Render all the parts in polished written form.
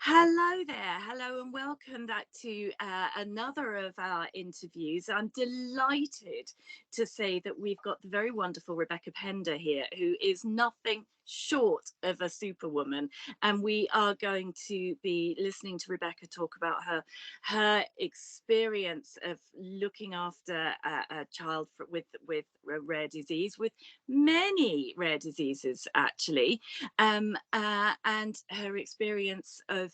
Hello there, hello and welcome back to another of our interviews. I'm delighted to say that we've got the very wonderful Rebecca Pender here, who is nothing short of a superwoman, and we are going to be listening to Rebecca talk about her experience of looking after a child with a rare disease, with many rare diseases actually, and her experience of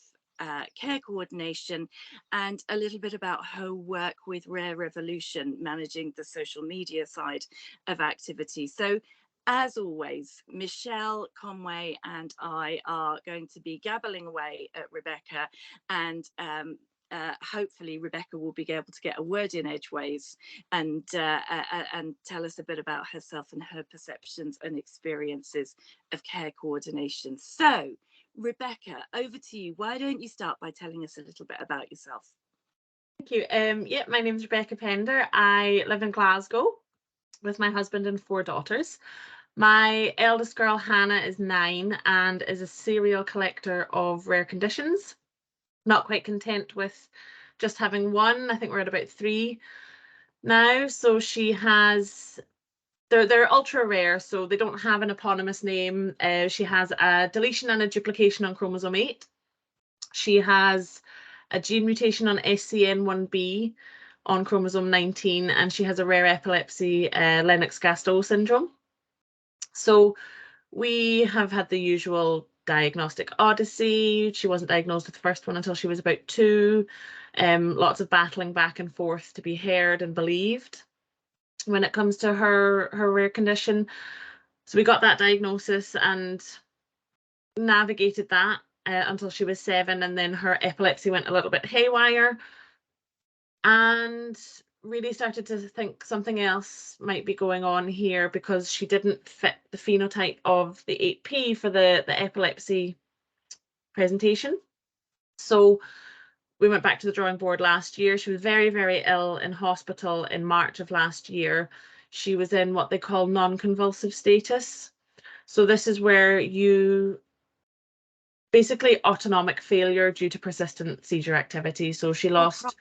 care coordination, and a little bit about her work with Rare Revolution, managing the social media side of activity. So, as always, Michelle, Conway, and I are going to be gabbling away at Rebecca, and hopefully Rebecca will be able to get a word in edgeways and tell us a bit about herself and her perceptions and experiences of care coordination. So, Rebecca, over to you. Why don't you start by telling us a little bit about yourself? Thank you. Yeah, my name is Rebecca Pender. I live in Glasgow with my husband and 4 daughters. My eldest girl, Hannah, is 9 and is a serial collector of rare conditions. Not quite content with just having one. I think we're at about 3 now. So she has, they're ultra rare, so they don't have an eponymous name. She has a deletion and a duplication on chromosome 8. She has a gene mutation on SCN1B on chromosome 19, and she has a rare epilepsy, Lennox-Gastaut syndrome. So we have had the usual diagnostic odyssey. She wasn't diagnosed with the first one until she was about 2. Lots of battling back and forth to be heard and believed when it comes to her rare condition. So we got that diagnosis and navigated that until she was 7, and then her epilepsy went a little bit haywire, and really started to think something else might be going on here, because she didn't fit the phenotype of the 8p for the epilepsy presentation. So we went back to the drawing board last year. She was very, very ill in hospital in March of last year. She was in what they call non-convulsive status. So this is where you basically autonomic failure due to persistent seizure activity. So she lost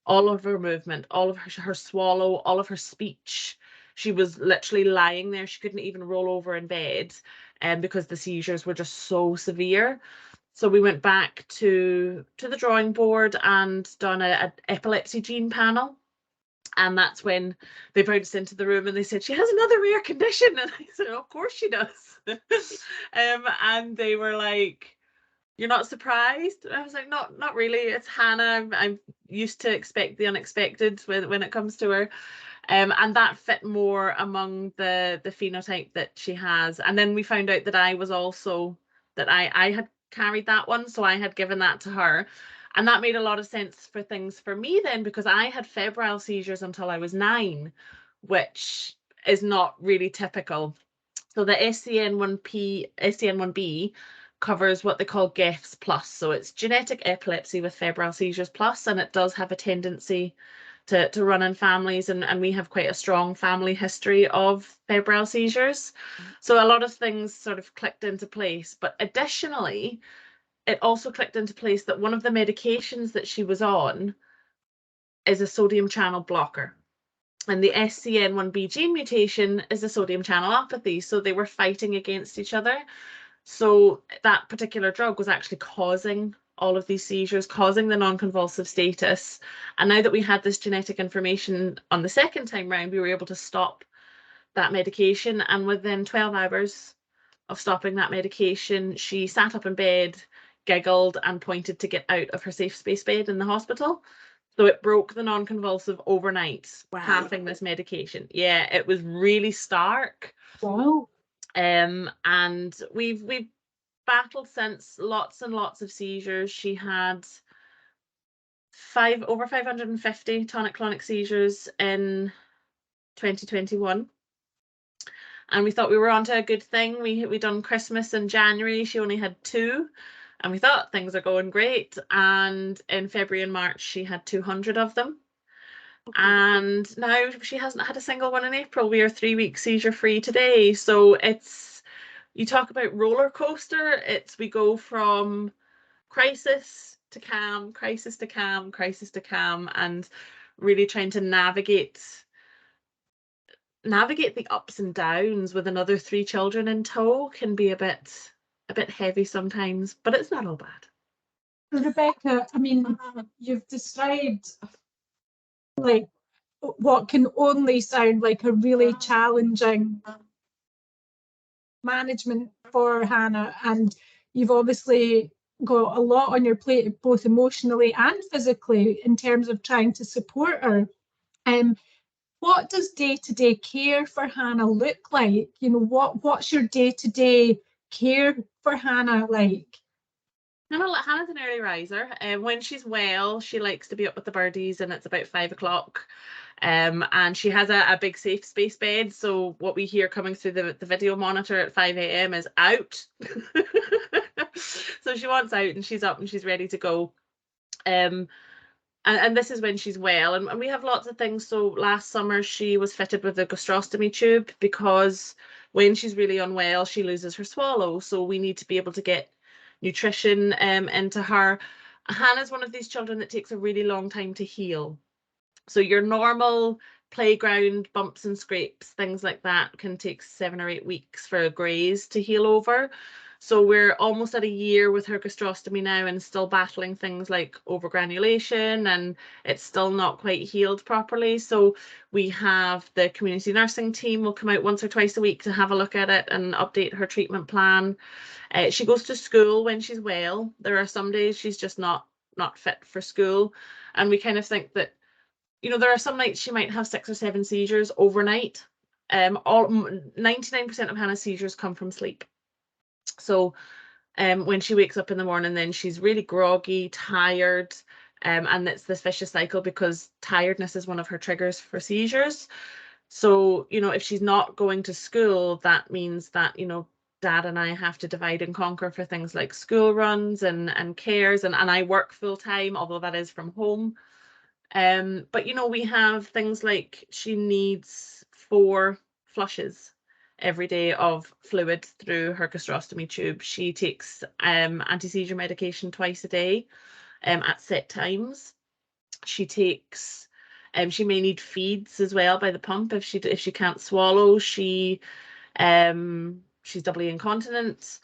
all of her movement, all of her swallow, all of her speech. She was literally lying there. She couldn't even roll over in bed, because the seizures were just so severe. So we went back to the drawing board and done an epilepsy gene panel. And that's when they bounced into the room and they said, she has another rare condition. And I said, oh, of course she does. And they were like, you're not surprised? I was like, not really. It's Hannah. I'm used to expect the unexpected when it comes to her. And that fit more among the phenotype that she has. And then we found out that I was also, that I had carried that one. So I had given that to her. And that made a lot of sense for things for me then, because I had febrile seizures until I was 9, which is not really typical. So the SCN1B covers what they call GEFS plus. So it's genetic epilepsy with febrile seizures plus, and it does have a tendency to run in families, and we have quite a strong family history of febrile seizures. So a lot of things sort of clicked into place. But additionally, it also clicked into place that one of the medications that she was on is a sodium channel blocker. And the SCN1B gene mutation is a sodium channelopathy. So they were fighting against each other. So that particular drug was actually causing all of these seizures, causing the non-convulsive status. And now that we had this genetic information on the second time round, we were able to stop that medication. And within 12 hours of stopping that medication, she sat up in bed, giggled, and pointed to get out of her safe space bed in the hospital. So it broke the non-convulsive overnight, Wow. halving this medication. Yeah, it was really stark. Wow. And we've battled since, lots and lots of seizures. She had over 550 tonic-clonic seizures in 2021. And we thought we were onto a good thing. We done Christmas in January. She only had 2. And we thought things are going great. And in February and March, she had 200 of them. And now she hasn't had a single one in April. We are 3 weeks seizure free today. So it's, you talk about roller coaster. We go from crisis to calm, crisis to calm, crisis to calm, and really trying to navigate the ups and downs with another 3 children in tow can be a bit heavy sometimes, but it's not all bad. Rebecca, I mean, you've described like what can only sound like a really challenging management for Hannah, and you've obviously got a lot on your plate, both emotionally and physically, in terms of trying to support her. What does day-to-day care for Hannah look like? You know, what's your day-to-day care for Hannah like? Hannah's an early riser, and when she's well, she likes to be up with the birdies, and it's about 5 o'clock. And she has a big safe space bed, so what we hear coming through the video monitor at 5 a.m. is out. So she wants out, and she's up and she's ready to go. And this is when she's well, and we have lots of things. So last summer she was fitted with a gastrostomy tube, because when she's really unwell she loses her swallow, so we need to be able to get nutrition into her. Hannah's one of these children that takes a really long time to heal. So your normal playground bumps and scrapes, things like that, can take 7 or 8 weeks for a graze to heal over. So we're almost at a year with her gastrostomy now, and still battling things like overgranulation, and it's still not quite healed properly. So we have the community nursing team will come out once or twice a week to have a look at it and update her treatment plan. She goes to school when she's well. There are some days she's just not fit for school, and we kind of think that, you know, there are some nights she might have 6 or 7 seizures overnight. 99% of Hannah's seizures come from sleep. So when she wakes up in the morning, then she's really groggy, tired, and it's this vicious cycle, because tiredness is one of her triggers for seizures. So, you know, if she's not going to school, that means that, you know, Dad and I have to divide and conquer for things like school runs and cares, and I work full time, although that is from home. But you know, we have things like she needs 4 flushes every day of fluid through her gastrostomy tube. She takes anti-seizure medication twice a day at set times. She takes she may need feeds as well by the pump if she can't swallow. She's doubly incontinent.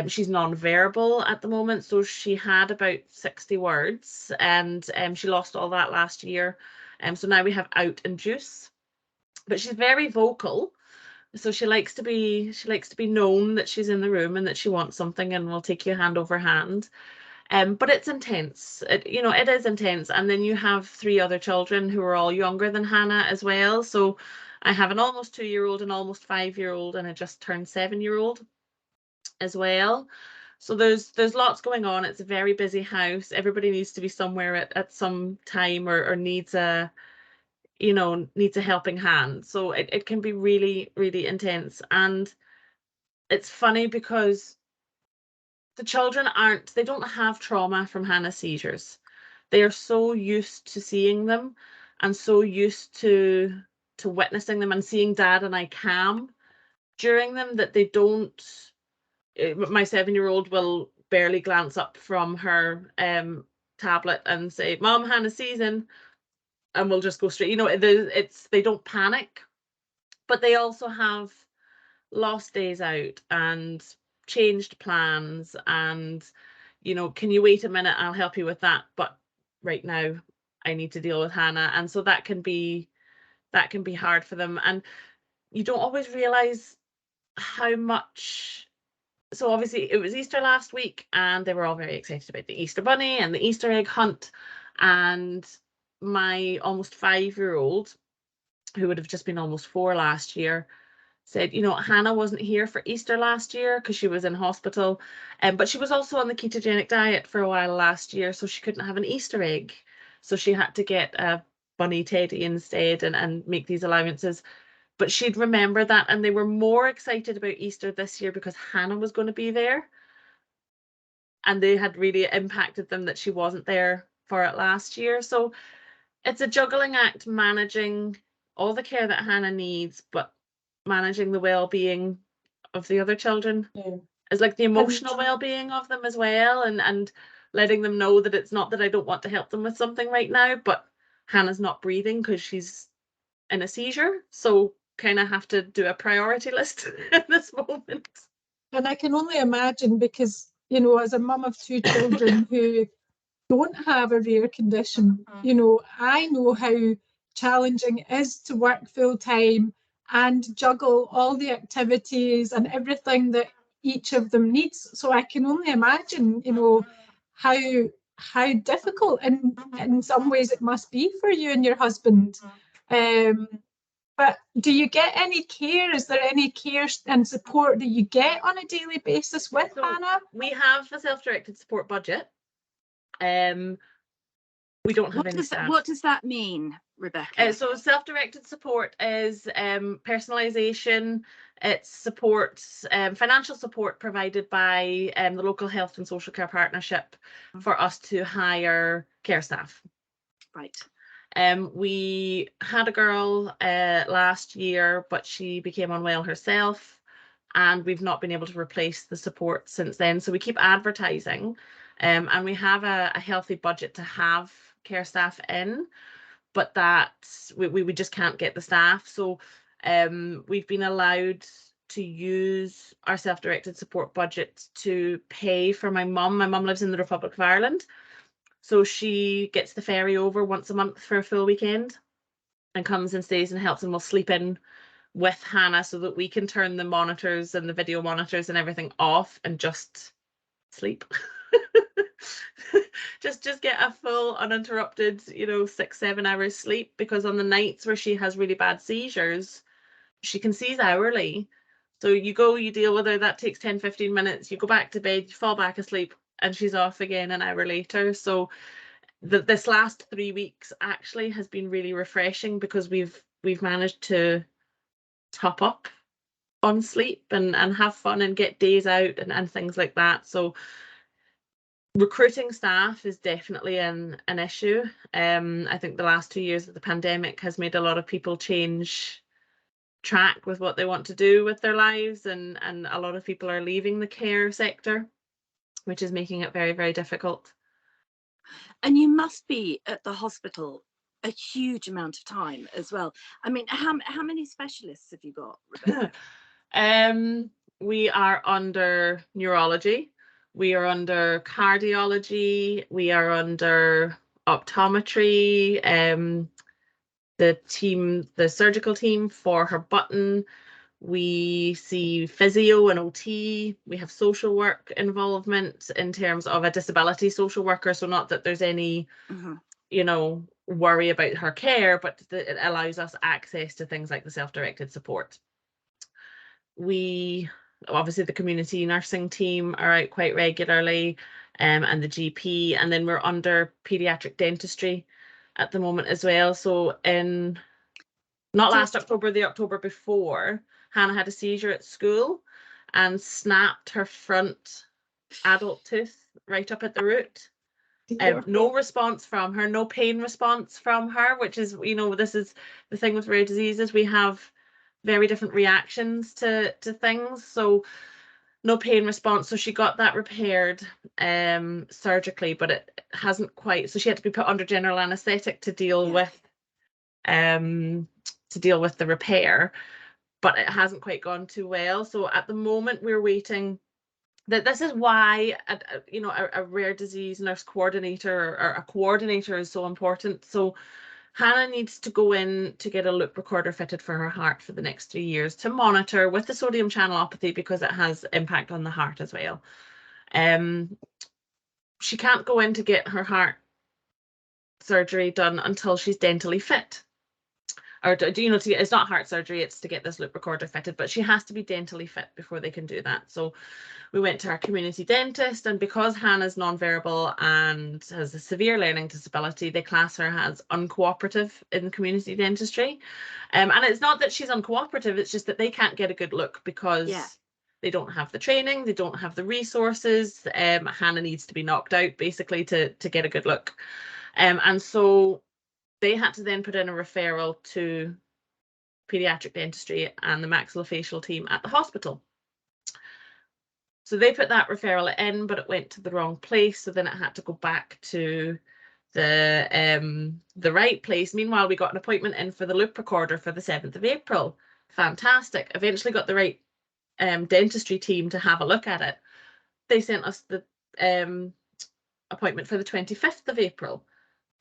She's non-verbal at the moment, so she had about 60 words, and she lost all that last year. So now we have out and juice. But she's very vocal, so she likes to be known that she's in the room and that she wants something, and will take you hand over hand. But it's intense. It is intense. And then you have 3 other children who are all younger than Hannah as well. So I have an almost 2-year-old, an almost 5-year-old, and a just turned 7-year-old as well. So there's lots going on. It's a very busy house. Everybody needs to be somewhere at some time, or needs a helping hand. So it can be really, really intense. And it's funny because the children they don't have trauma from Hannah's seizures. They are so used to seeing them, and so used to witnessing them and seeing Dad and I calm during them, that they don't. My 7-year-old will barely glance up from her tablet and say, "Mom, Hannah's seizing," and we'll just go straight. They don't panic, but they also have lost days out and changed plans, and can you wait a minute, I'll help you with that, but right now I need to deal with Hannah. And so that can be hard for them, and you don't always realize how much. So obviously it was Easter last week, and they were all very excited about the Easter bunny and the Easter egg hunt, and my almost 5-year-old, who would have just been almost 4 last year, said, Hannah wasn't here for Easter last year because she was in hospital, but she was also on the ketogenic diet for a while last year, so she couldn't have an Easter egg. So she had to get a bunny teddy instead, and make these allowances. But she'd remember that, and they were more excited about Easter this year because Hannah was going to be there. And they had really impacted them that she wasn't there for it last year. So it's a juggling act, managing all the care that Hannah needs, but managing the well-being of the other children. Yeah. It's like the emotional well-being of them as well, and letting them know that it's not that I don't want to help them with something right now, but Hannah's not breathing because she's in a seizure. So kind of have to do a priority list at this moment. And I can only imagine, because, you know, as a mum of 2 children who don't have a rare condition, you know, I know how challenging it is to work full time and juggle all the activities and everything that each of them needs. So I can only imagine, you know, how difficult in some ways it must be for you and your husband. But do you get any care? Is there any care and support that you get on a daily basis with Hannah? We have a self-directed support budget. We don't have any staff. What does that mean, Rebecca? So self-directed support is personalisation. It's support, financial support provided by the local health and social care partnership for us to hire care staff. Right. We had a girl last year, but she became unwell herself, and we've not been able to replace the support since then. So we keep advertising, and we have a healthy budget to have care staff in, but that we just can't get the staff. So we've been allowed to use our self-directed support budget to pay for my mum. My mum lives in the Republic of Ireland. So she gets the ferry over once a month for a full weekend and comes and stays and helps, and we'll sleep in with Hannah so that we can turn the monitors and the video monitors and everything off and just sleep. just get a full uninterrupted, you know, 6-7 hours sleep, because on the nights where she has really bad seizures, she can seize hourly. So you go, you deal with her, that takes 10-15 minutes, you go back to bed, you fall back asleep, and she's off again an hour later. So this last 3 weeks actually has been really refreshing, because we've managed to top up on sleep and have fun and get days out and things like that. So recruiting staff is definitely an issue. I think the last 2 years of the pandemic has made a lot of people change track with what they want to do with their lives, and a lot of people are leaving the care sector, which is making it very, very difficult. And you must be at the hospital a huge amount of time as well. I mean, how many specialists have you got, Rebecca? We are under neurology, we are under cardiology, we are under optometry, the surgical team for her button. We see physio and OT. We have social work involvement in terms of a disability social worker. So not that there's any, you know, worry about her care, but it allows us access to things like the self-directed support. We, obviously the community nursing team are out quite regularly, and the GP, and then we're under paediatric dentistry at the moment as well. So in not last October, the October before, Hannah had a seizure at school and snapped her front adult tooth right up at the root. No response from her, no pain response from her, which is, you know, this is the thing with rare diseases. We have very different reactions to things. So no pain response. So she got that repaired surgically, but it hasn't quite. So she had to be put under general anaesthetic to deal with the repair, but it hasn't quite gone too well. So at the moment we're waiting. This is why you know, a rare disease nurse coordinator or a coordinator is so important. So Hannah needs to go in to get a loop recorder fitted for her heart for the next 3 years to monitor with the sodium channelopathy, because it has impact on the heart as well. She can't go in to get her heart surgery done until she's dentally fit. Or, you know, it's not heart surgery, it's to get this loop recorder fitted, but she has to be dentally fit before they can do that. So we went to our community dentist, and because Hannah's non-verbal and has a severe learning disability, they class her as uncooperative in community dentistry. And it's not that she's uncooperative, it's just that they can't get a good look because they don't have the training, they don't have the resources. Hannah needs to be knocked out basically to get a good look. And so they had to then put in a referral to paediatric dentistry and the maxillofacial team at the hospital. So they put that referral in, but it went to the wrong place. So then it had to go back to the right place. Meanwhile, we got an appointment in for the loop recorder for the 7th of April. Fantastic. Eventually got the right dentistry team to have a look at it. They sent us the appointment for the 25th of April.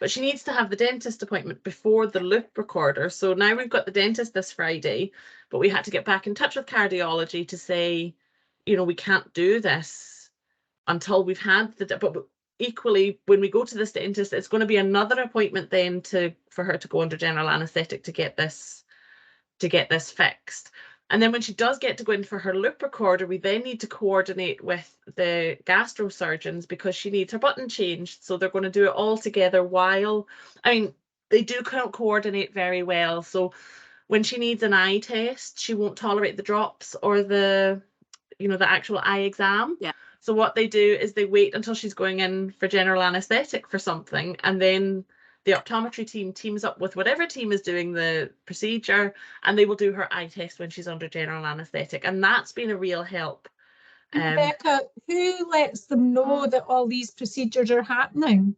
But she needs to have the dentist appointment before the loop recorder. So now we've got the dentist this Friday, but we had to get back in touch with cardiology to say, you know, we can't do this until we've had the, but equally, when we go to this dentist, it's going to be another appointment then for her to go under general anaesthetic to get this fixed. And then when she does get to go in for her loop recorder, we then need to coordinate with the gastro surgeons because she needs her button changed. So they're going to do it all together while, I mean, they do coordinate very well. So when she needs an eye test, she won't tolerate the drops or the actual eye exam. Yeah. So what they do is they wait until she's going in for general anaesthetic for something, and then the optometry team teams up with whatever team is doing the procedure, and they will do her eye test when she's under general anaesthetic. And that's been a real help. Rebecca, who lets them know that all these procedures are happening?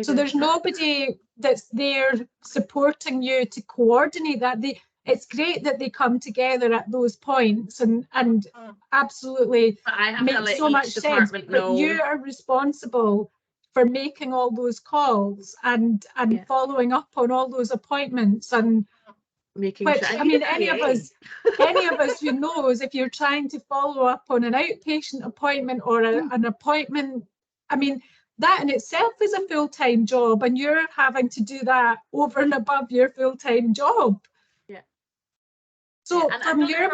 So there's nobody that's there supporting you to coordinate that. It's great that they come together at those points and absolutely makes so much sense. But you are responsible for making all those calls and following up on all those appointments and making sure. I mean, any of us who knows, if you're trying to follow up on an outpatient appointment or an appointment, I mean, that in itself is a full-time job, and you're having to do that over and above your full-time job. Yeah. So and from your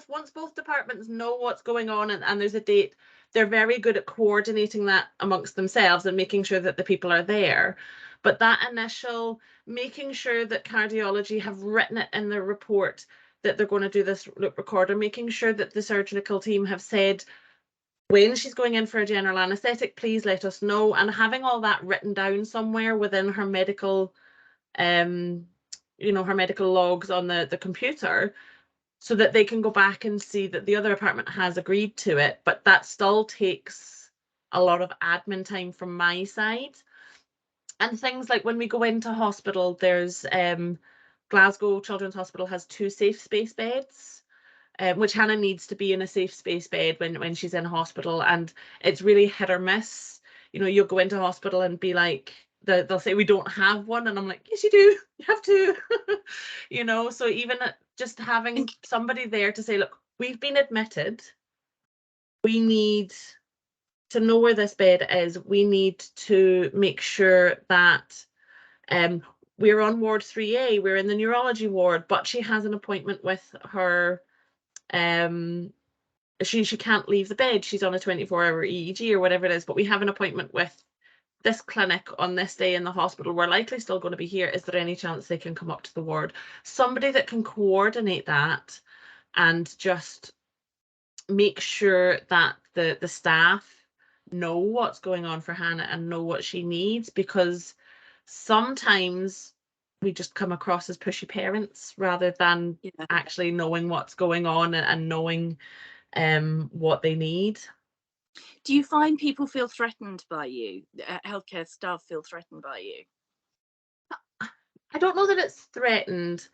once both departments know what's going on and there's a date, they're very good at coordinating that amongst themselves and making sure that the people are there. But that initial making sure that cardiology have written it in their report that they're going to do this loop recorder, making sure that the surgical team have said when she's going in for a general anaesthetic, please let us know, and having all that written down somewhere within her medical her medical logs on the computer, so that they can go back and see that the other department has agreed to it. But that still takes a lot of admin time from my side. And things like when we go into hospital, there's Glasgow Children's Hospital has 2 safe space beds, which Hannah needs to be in a safe space bed when she's in hospital, and it's really hit or miss. You know, you'll go into hospital and be like, they'll say we don't have one, and I'm like, yes you do, you have to. You know, so even just having somebody there to say, look, we've been admitted, we need to know where this bed is, we need to make sure that we're on ward 3A, we're in the neurology ward, but she has an appointment with her she can't leave the bed, she's on a 24-hour EEG or whatever it is, but we have an appointment with this clinic on this day in the hospital, we're likely still going to be here, is there any chance they can come up to the ward? Somebody that can coordinate that and just make sure that the staff know what's going on for Hannah and know what she needs, because sometimes we just come across as pushy parents rather than actually knowing what's going on and knowing what they need. Do you find people feel threatened by you? Healthcare staff feel threatened by you? I don't know that it's threatened.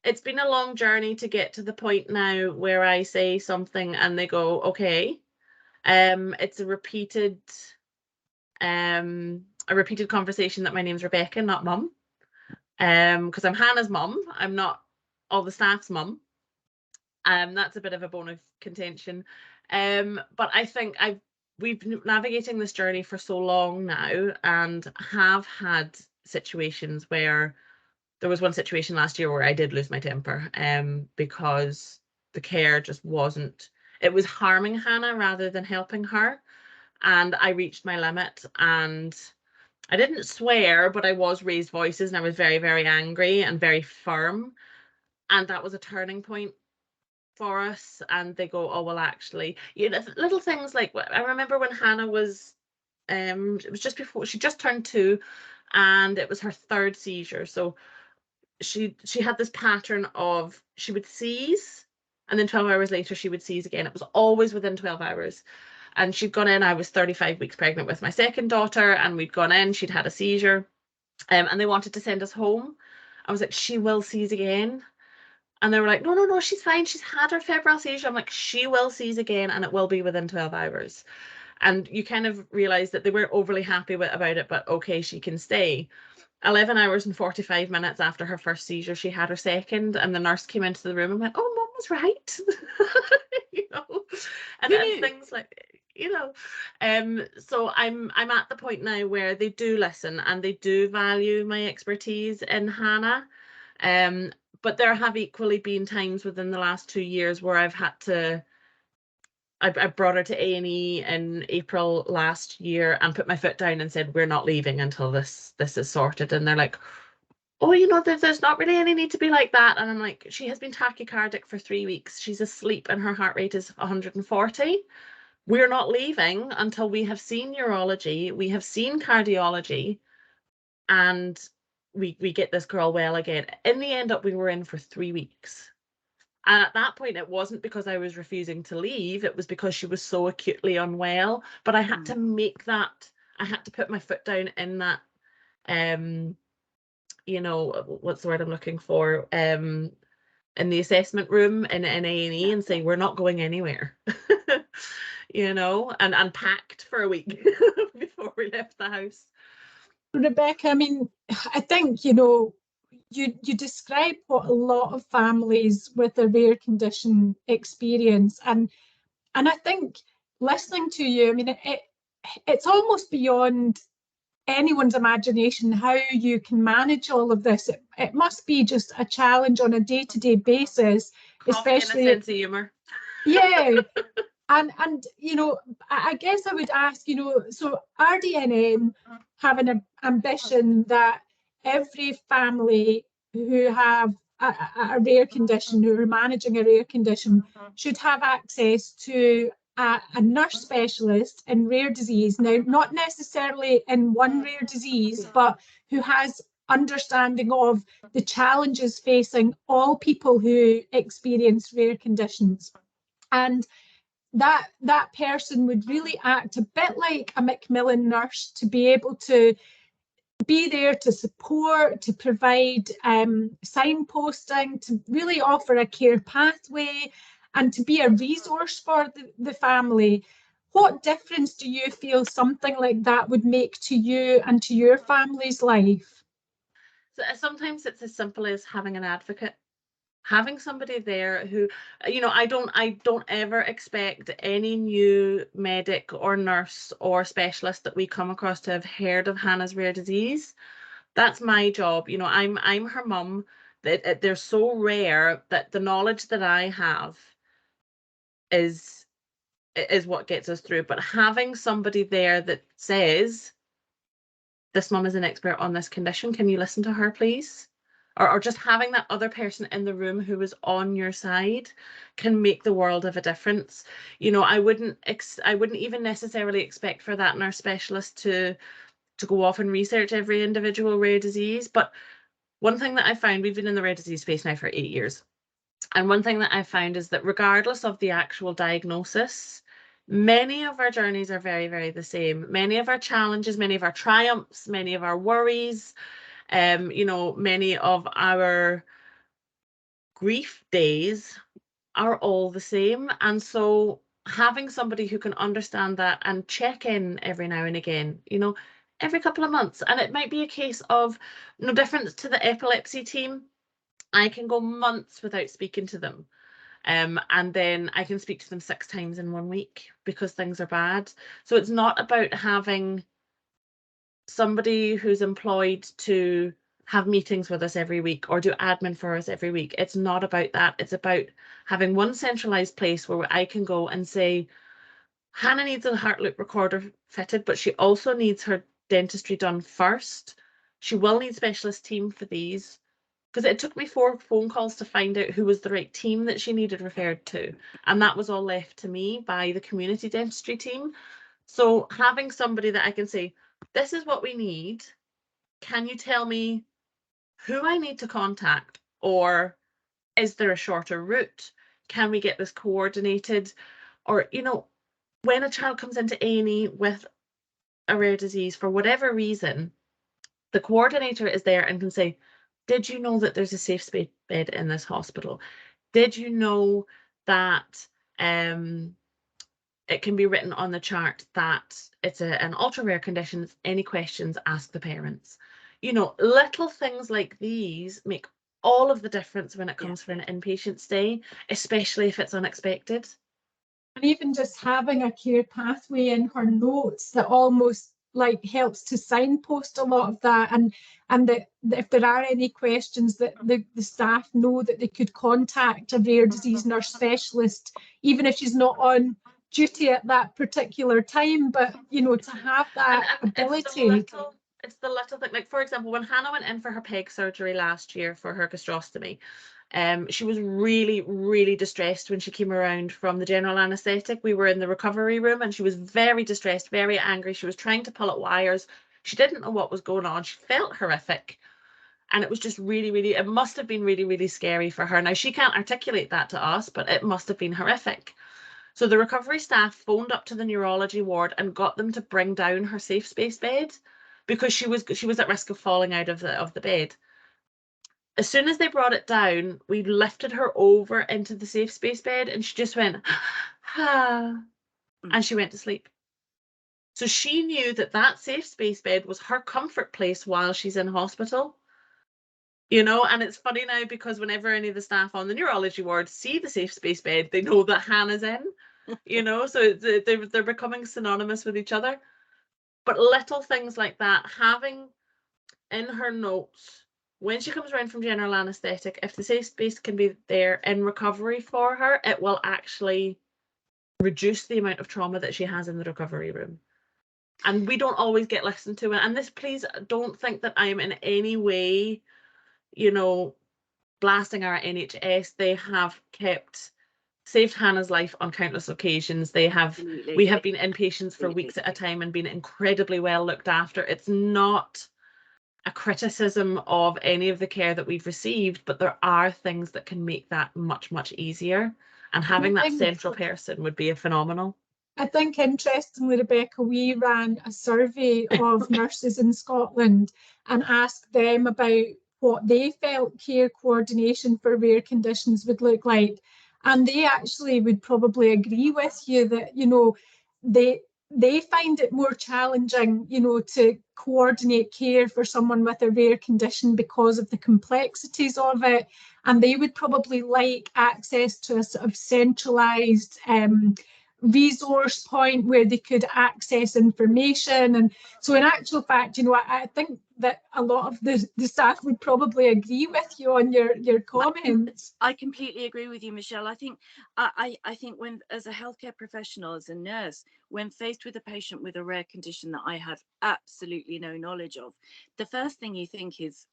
It's been a long journey to get to the point now where I say something and they go, okay. It's a repeated conversation that my name's Rebecca, not Mum. Because I'm Hannah's mum, I'm not all the staff's mum. That's a bit of a bone of contention. But I think we've been navigating this journey for so long now, and have had situations where there was one situation last year where I did lose my temper, because the care just wasn't, it was harming Hannah rather than helping her. And I reached my limit, and I didn't swear, but I was raised voices, and I was very, very angry and very firm. And that was a turning point for us. And they go, oh, well, actually, little things like, I remember when Hannah was, it was just before, she just turned 2, and it was her 3rd seizure. So she had this pattern of, she would seize, And then 12 hours later, she would seize again. It was always within 12 hours. And she'd gone in, I was 35 weeks pregnant with my second daughter, and we'd gone in, she'd had a seizure, and they wanted to send us home. I was like, she will seize again. And they were like, no, no, no, she's fine. She's had her febrile seizure. I'm like, she will seize again, and it will be within 12 hours. And you kind of realize that they weren't overly happy about it, but okay, she can stay. 11 hours and 45 minutes after her first seizure, she had her second, and the nurse came into the room and went, oh, Mum was right. You know, and things like, you know, so I'm at the point now where they do listen and they do value my expertise in Hannah. But there have equally been times within the last 2 years where I've had to, I brought her to A&E in April last year and put my foot down and said, we're not leaving until this is sorted. And they're like, oh, you know, there's not really any need to be like that. And I'm like, she has been tachycardic for 3 weeks. She's asleep and her heart rate is 140. We're not leaving until we have seen neurology, we have seen cardiology, and we get this girl well again. In the end up, we were in for 3 weeks. And at that point, it wasn't because I was refusing to leave. It was because she was so acutely unwell. But I had to make that, I had to put my foot down in that, you know, what's the word I'm looking for? In the assessment room in A&E and say, we're not going anywhere, you know, and packed for a week before we left the house. Rebecca, I mean, I think, you know, you describe what a lot of families with a rare condition experience, and I think listening to you, I mean, it's almost beyond anyone's imagination how you can manage all of this. It must be just a challenge on a day-to-day basis, especially in a sense of humor. Yeah. And you know, I guess I would ask, you know, so RDNN have an ambition that every family who have a rare condition, who are managing a rare condition, should have access to a nurse specialist in rare disease. Now, not necessarily in one rare disease, but who has understanding of the challenges facing all people who experience rare conditions. And that person would really act a bit like a Macmillan nurse, to be able to be there to support, to provide signposting, to really offer a care pathway, and to be a resource for the family. What difference do you feel something like that would make to you and to your family's life? So sometimes it's as simple as having an advocate. Having somebody there who, you know, I don't ever expect any new medic or nurse or specialist that we come across to have heard of Hannah's rare disease. That's my job. You know, I'm her mum. They're so rare that the knowledge that I have is what gets us through. But having somebody there that says, this mum is an expert on this condition, can you listen to her, please? Or just having that other person in the room who is on your side can make the world of a difference. You know, I wouldn't even necessarily expect for that nurse specialist to go off and research every individual rare disease. But one thing that I found, we've been in the rare disease space now for 8 years. And one thing that I found is that regardless of the actual diagnosis, many of our journeys are very, very the same. Many of our challenges, many of our triumphs, many of our worries, you know, many of our grief days are all the same. And so having somebody who can understand that and check in every now and again, you know, every couple of months, and it might be a case of no difference to the epilepsy team. I can go months without speaking to them. And then I can speak to them 6 times in 1 week because things are bad. So it's not about having somebody who's employed to have meetings with us every week or do admin for us every week. It's not about that. It's about having one centralized place where I can go and say, Hannah needs a heart loop recorder fitted, but she also needs her dentistry done first. She will need specialist team for these, because it took me 4 phone calls to find out who was the right team that she needed referred to. And that was all left to me by the community dentistry team. So having somebody that I can say, this is what we need. Can you tell me who I need to contact? Or is there a shorter route? Can we get this coordinated? Or, you know, when a child comes into A&E with a rare disease for whatever reason, the coordinator is there and can say, did you know that there's a safe space bed in this hospital? Did you know that it can be written on the chart that it's an ultra rare condition? Any questions, ask the parents. You know, little things like these make all of the difference when it comes for an inpatient stay, especially if it's unexpected. And even just having a care pathway in her notes that almost like helps to signpost a lot of that, and that if there are any questions, that the staff know that they could contact a rare disease nurse specialist, even if she's not on duty at that particular time, but you know, to have that ability. It's the little thing, like for example, when Hannah went in for her peg surgery last year for her gastrostomy, she was really, really distressed when she came around from the general anaesthetic. We were in the recovery room and she was very distressed, very angry. She was trying to pull at wires. She didn't know what was going on. She felt horrific. And it was just really, really, it must have been really, really scary for her. Now, she can't articulate that to us, but it must have been horrific. So the recovery staff phoned up to the neurology ward and got them to bring down her safe space bed because she was at risk of falling out of the bed. As soon as they brought it down, we lifted her over into the safe space bed and she just went, ah, and she went to sleep. So she knew that that safe space bed was her comfort place while she's in hospital. You know, and it's funny now because whenever any of the staff on the neurology ward see the safe space bed, they know that Hannah's in, you know, so they're becoming synonymous with each other. But little things like that, having in her notes, when she comes around from general anaesthetic, if the safe space can be there in recovery for her, it will actually reduce the amount of trauma that she has in the recovery room. And we don't always get listened to. And this, please don't think that I am in any way, you know, blasting our NHS. They have saved Hannah's life on countless occasions. We have been inpatients for weeks at a time and been incredibly well looked after. It's not a criticism of any of the care that we've received, but there are things that can make that much, much easier. And having that central person would be a phenomenal. I think, interestingly, Rebecca, we ran a survey of nurses in Scotland and asked them about what they felt care coordination for rare conditions would look like. And they actually would probably agree with you that, you know, they find it more challenging, you know, to coordinate care for someone with a rare condition because of the complexities of it. And they would probably like access to a sort of centralised resource point where they could access information. And so in actual fact, you know, I think that a lot of the staff would probably agree with you on your comments. I completely agree with you, Michelle. I think when, as a healthcare professional, as a nurse, when faced with a patient with a rare condition that I have absolutely no knowledge of, the first thing you think is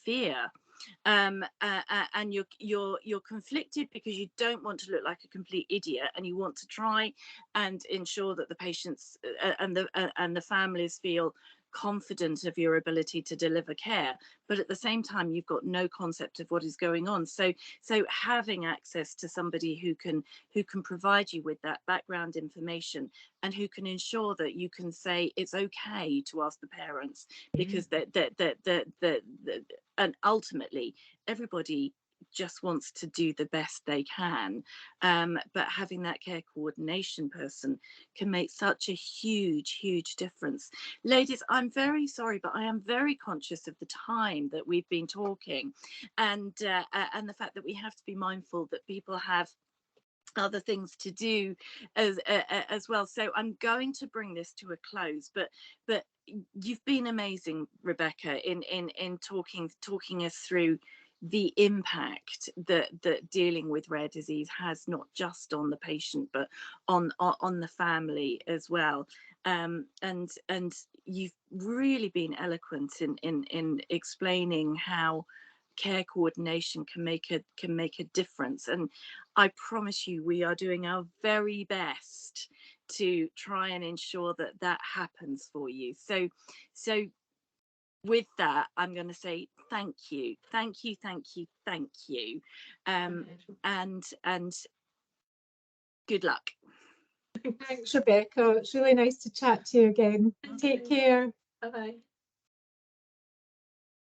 fear. And you're conflicted because you don't want to look like a complete idiot, and you want to try and ensure that the patients and the families feel confident of your ability to deliver care, but at the same time you've got no concept of what is going on. So having access to somebody who can provide you with that background information and who can ensure that you can say it's okay to ask the parents, because and ultimately everybody just wants to do the best they can, but having that care coordination person can make such a huge difference. Ladies, I'm very sorry, but I am very conscious of the time that we've been talking, and the fact that we have to be mindful that people have other things to do as well. So I'm going to bring this to a close, but you've been amazing, Rebecca, in talking us through the impact that dealing with rare disease has, not just on the patient but on the family as well. And you've really been eloquent in explaining how care coordination can make a difference, and I promise you we are doing our very best to try and ensure that happens for you. So with that, I'm going to say thank you, and Good luck. Thanks, Rebecca. It's really nice to chat to you again. Take care. Bye-bye.